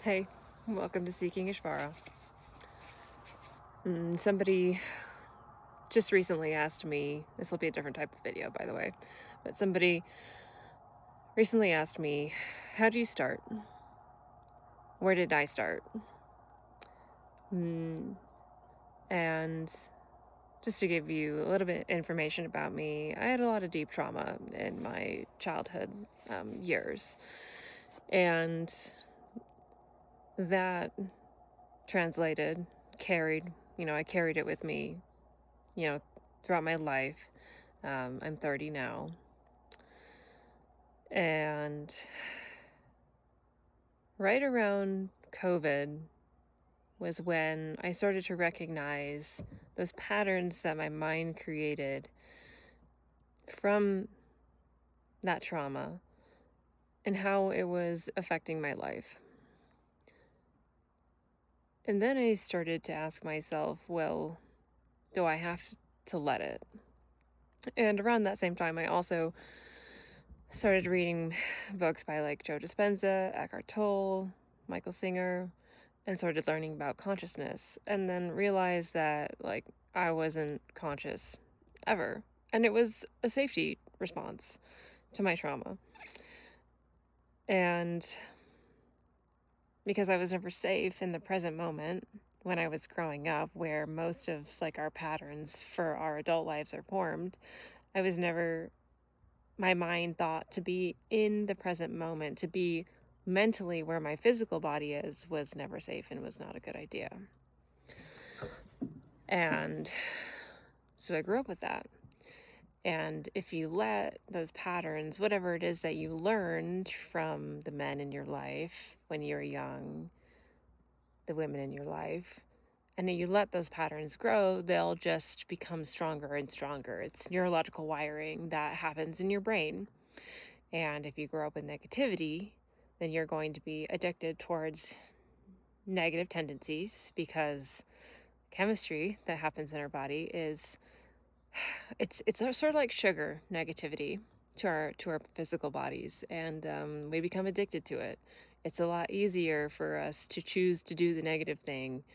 Hey, welcome to Seeking Ishvara. Somebody just recently asked me, this will be a different type of video, by the way, but somebody recently asked me, how do you start? Where did I start? Mm, and just to give you a little bit of information about me, I had a lot of deep trauma in my childhood years. And that translated, I carried it with me, you know, throughout my life. I'm 30 now. And right around COVID was when I started to recognize those patterns that my mind created from that trauma and how it was affecting my life. And then I started to ask myself, well, do I have to let it? And around that same time, I also started reading books by like Joe Dispenza, Eckhart Tolle, Michael Singer, and started learning about consciousness, and then realized that like I wasn't conscious ever. And it was a safety response to my trauma. And because I was never safe in the present moment when I was growing up, where most of like our patterns for our adult lives are formed, I was never, my mind thought to be in the present moment, to be mentally where my physical body is, was never safe and was not a good idea. And so I grew up with that. And if you let those patterns, whatever it is that you learned from the men in your life when you were young, the women in your life, and then you let those patterns grow, they'll just become stronger and stronger. It's neurological wiring that happens in your brain. And if you grow up with negativity, then you're going to be addicted towards negative tendencies, because chemistry that happens in our body is it's sort of like sugar negativity to our physical bodies, and we become addicted to it. It's a lot easier for us to choose to do the negative thing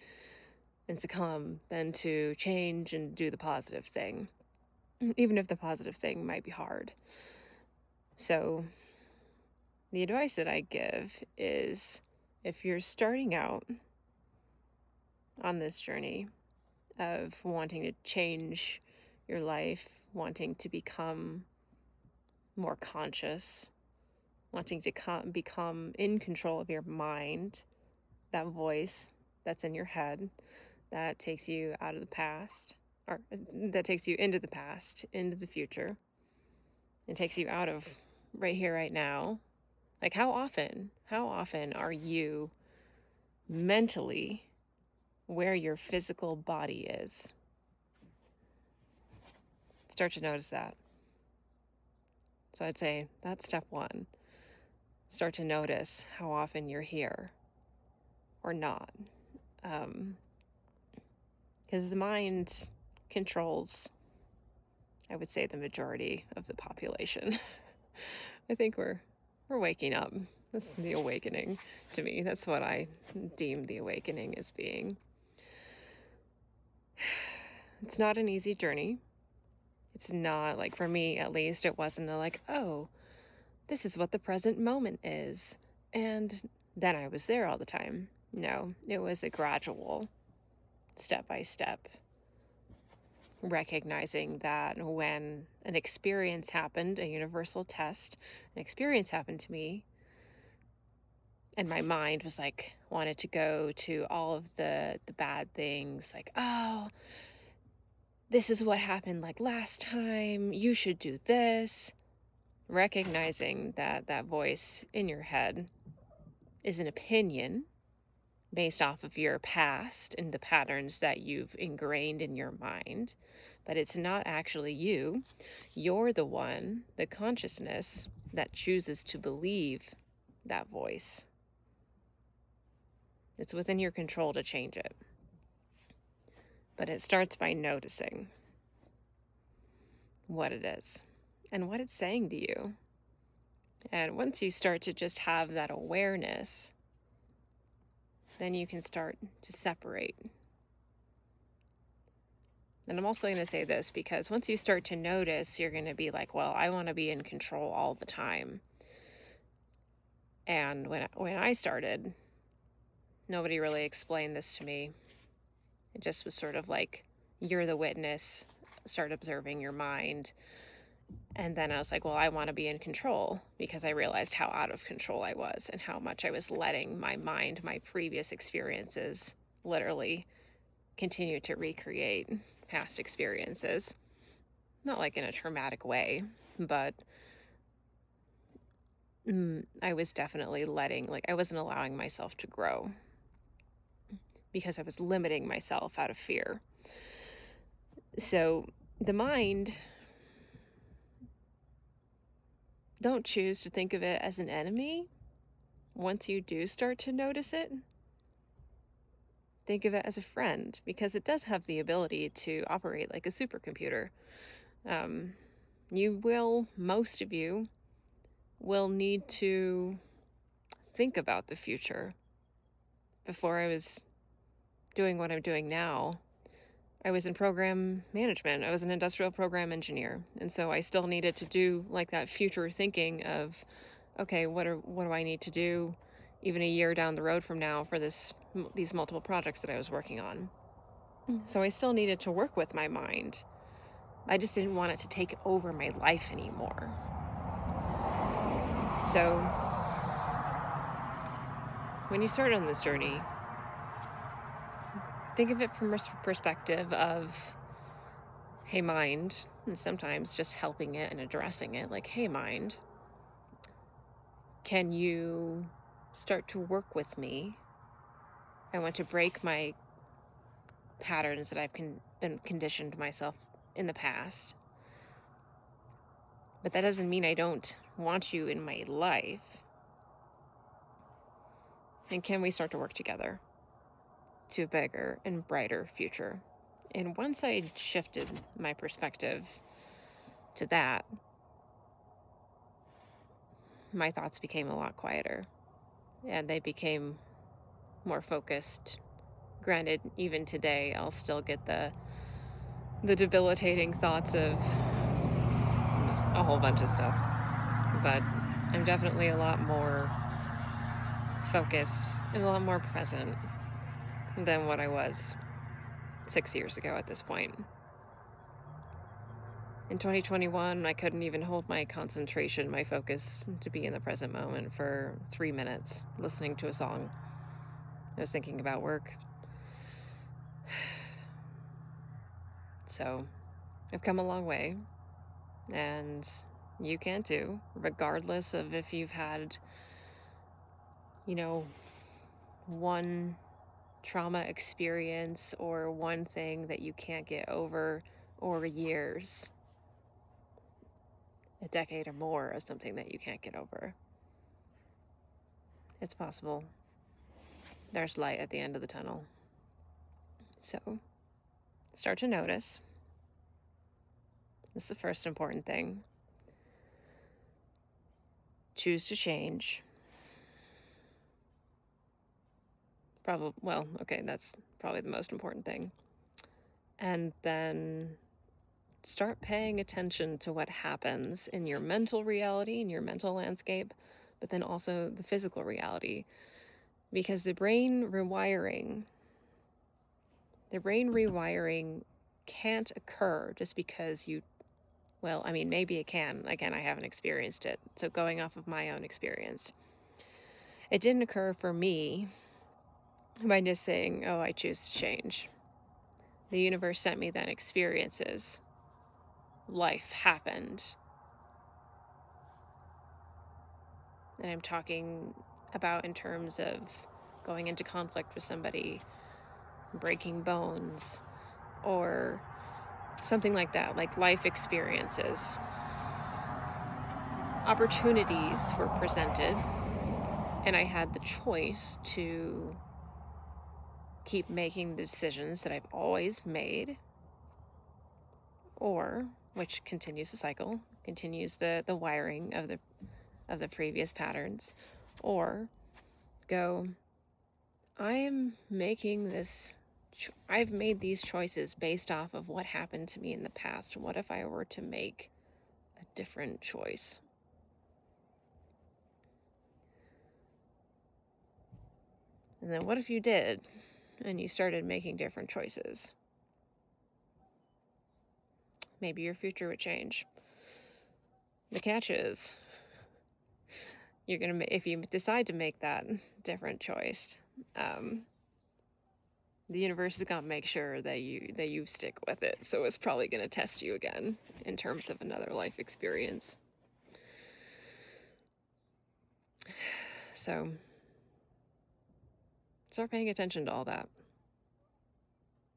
and succumb than to change and do the positive thing, even if the positive thing might be hard. So the advice that I give is, if you're starting out on this journey of wanting to change your life, wanting to become more conscious, wanting to become in control of your mind, that voice that's in your head that takes you out of the past, or that takes you into the past, into the future, and takes you out of right here, right now. Like, how often are you mentally where your physical body is? Start to notice that. So I'd say that's step one. Start to notice how often you're here or not. Because the mind controls, I would say, the majority of the population. I think we're waking up. That's the awakening to me. That's what I deem the awakening as being. It's not an easy journey. It's not, like, for me at least, it wasn't like, oh, this is what the present moment is, and then I was there all the time. No, it was a gradual, step by step, recognizing that when an experience happened, a universal test, an experience happened to me, and my mind was like, wanted to go to all of the bad things, like, oh, this is what happened like last time, you should do this. Recognizing that that voice in your head is an opinion based off of your past and the patterns that you've ingrained in your mind, but it's not actually you. You're the one, the consciousness, that chooses to believe that voice. It's within your control to change it. But it starts by noticing what it is and what it's saying to you. And once you start to just have that awareness, then you can start to separate. And I'm also going to say this because once you start to notice, you're going to be like, well, I want to be in control all the time. And when I started, nobody really explained this to me. It just was sort of like, you're the witness, start observing your mind. And then I was like, well, I want to be in control, because I realized how out of control I was and how much I was letting my mind, my previous experiences, literally continue to recreate past experiences. Not like in a traumatic way, but I was definitely I wasn't allowing myself to grow because I was limiting myself out of fear. So the mind, don't choose to think of it as an enemy. Once you do start to notice it, think of it as a friend, because it does have the ability to operate like a supercomputer. Most of you will need to think about the future. Before I was doing what I'm doing now, I was in program management. I was an industrial program engineer. And so I still needed to do like that future thinking of, okay, what do I need to do even a year down the road from now for these multiple projects that I was working on. So I still needed to work with my mind. I just didn't want it to take over my life anymore. So when you start on this journey, think of it from a perspective of, hey, mind, and sometimes just helping it and addressing it, like, hey, mind, can you start to work with me? I want to break my patterns that I've been conditioned myself in the past. But that doesn't mean I don't want you in my life. And can we start to work together to a bigger and brighter future? And once I shifted my perspective to that, my thoughts became a lot quieter and they became more focused. Granted, even today, I'll still get the debilitating thoughts of just a whole bunch of stuff, but I'm definitely a lot more focused and a lot more present than what I was 6 years ago at this point. In 2021, I couldn't even hold my concentration, my focus, to be in the present moment for 3 minutes listening to a song. I was thinking about work. So I've come a long way, and you can too, regardless of if you've had, one trauma experience or one thing that you can't get over, or years, a decade or more of something that you can't get over. It's possible. There's light at the end of the tunnel. So start to notice. This is the first important thing. Choose to change. That's probably the most important thing. And then start paying attention to what happens in your mental reality, in your mental landscape, but then also the physical reality. Because the brain rewiring can't occur just because maybe it can. Again, I haven't experienced it. So going off of my own experience, it didn't occur for me by just saying, oh, I choose to change. The universe sent me then experiences. Life happened. And I'm talking about in terms of going into conflict with somebody, breaking bones, or something like that, like life experiences. Opportunities were presented, and I had the choice to keep making the decisions that I've always made, or, which continues the cycle, continues the wiring of the previous patterns, or go, I've made these choices based off of what happened to me in the past. What if I were to make a different choice? And then what if you did and you started making different choices? Maybe your future would change. The catch is, if you decide to make that different choice, the universe is gonna make sure that you stick with it. So it's probably gonna test you again in terms of another life experience. So start paying attention to all that.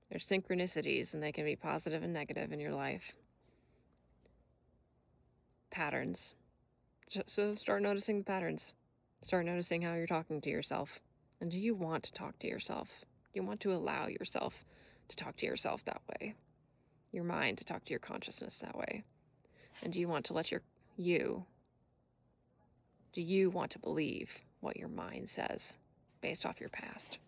There's synchronicities, and they can be positive and negative in your life. Patterns. So start noticing the patterns. Start noticing how you're talking to yourself. And do you want to talk to yourself? Do you want to allow yourself to talk to yourself that way? Your mind to talk to your consciousness that way? And do you want to do you want to believe what your mind says based off your past?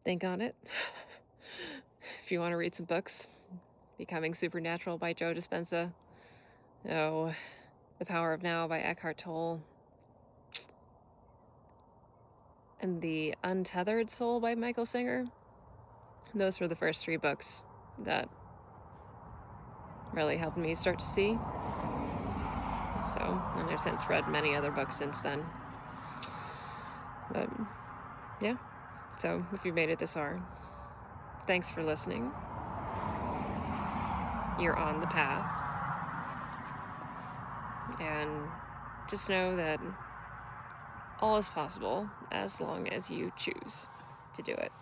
Think on it. If you want to read some books, Becoming Supernatural by Joe Dispenza. Oh, The Power of Now by Eckhart Tolle. And The Untethered Soul by Michael Singer. Those were the first 3 books that really helped me start to see. So, and I've since read many other books since then. But, yeah. So, if you've made it this far, thanks for listening. You're on the path. And just know that all is possible as long as you choose to do it.